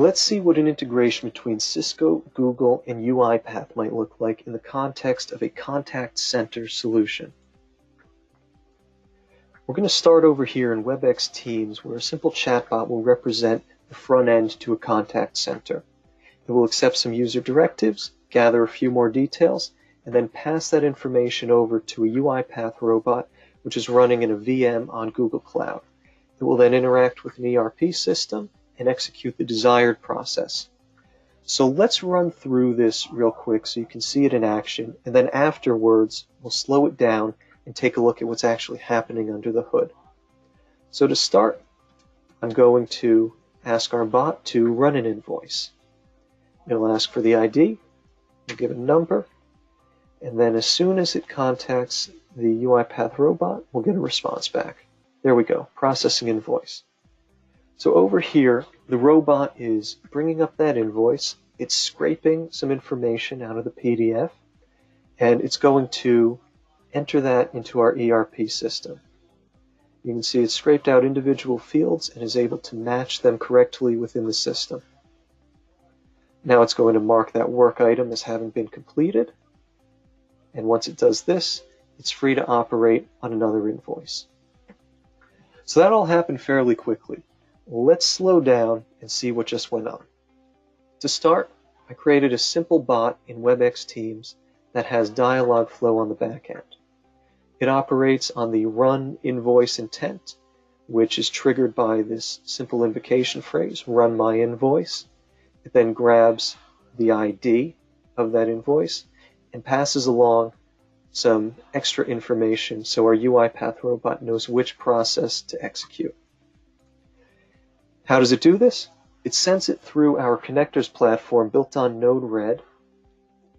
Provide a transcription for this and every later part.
let's see what an integration between Cisco, Google, and Uipath might look like in the context of a contact center solution. We're going to start over here in Webex Teams, where a simple chatbot will represent the front end to a contact center. It will accept some user directives, gather a few more details, and then pass that information over to a Uipath robot, which is running in a VM on Google Cloud. It will then interact with an ERP system and execute the desired process. So let's run through this real quick so you can see it in action, and then afterwards we'll slow it down and take a look at what's actually happening under the hood. So to start, I'm going to ask our bot to run an invoice. It'll ask for the ID, we'll give a number, and then as soon as it contacts the Uipath robot, we'll get a response back. There we go, processing invoice. So over here, the robot is bringing up that invoice, it's scraping some information out of the PDF, and it's going to enter that into our ERP system. You can see it's scraped out individual fields and is able to match them correctly within the system. Now it's going to mark that work item as having been completed, and once it does this, it's free to operate on another invoice. So that all happened fairly quickly. Let's slow down and see what just went on. To start, I created a simple bot in Webex Teams that has Dialogicflow on the back end. It operates on the run invoice intent, which is triggered by this simple invocation phrase, run my invoice. It then grabs the ID of that invoice and passes along some extra information so our Uipath robot knows which process to execute. How does it do this? It sends it through our connectors platform built on Node-RED,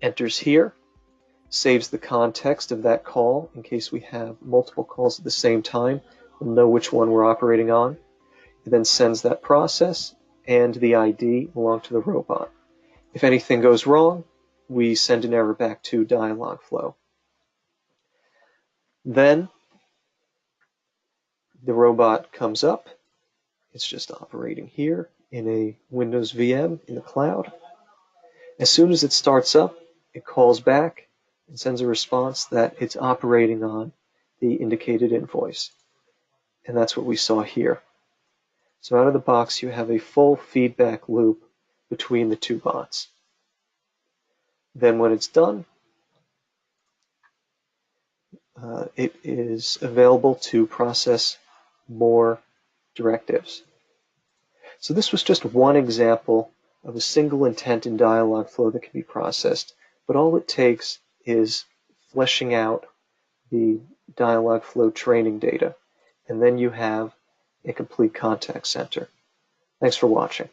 enters here, saves the context of that call in case we have multiple calls at the same time. We'll know which one we're operating on. It then sends that process and the ID along to the robot. If anything goes wrong, we send an error back to Dialogicflow. Then the robot comes up. It's just operating here in a Windows VM in the cloud. As soon as it starts up, it calls back and sends a response that it's operating on the indicated invoice. And that's what we saw here. So out of the box, you have a full feedback loop between the two bots. Then when it's done, it is available to process more directives. So this was just one example of a single intent in Dialogicflow that can be processed, but all it takes is fleshing out the Dialogicflow training data, and then you have a complete contact center. Thanks for watching.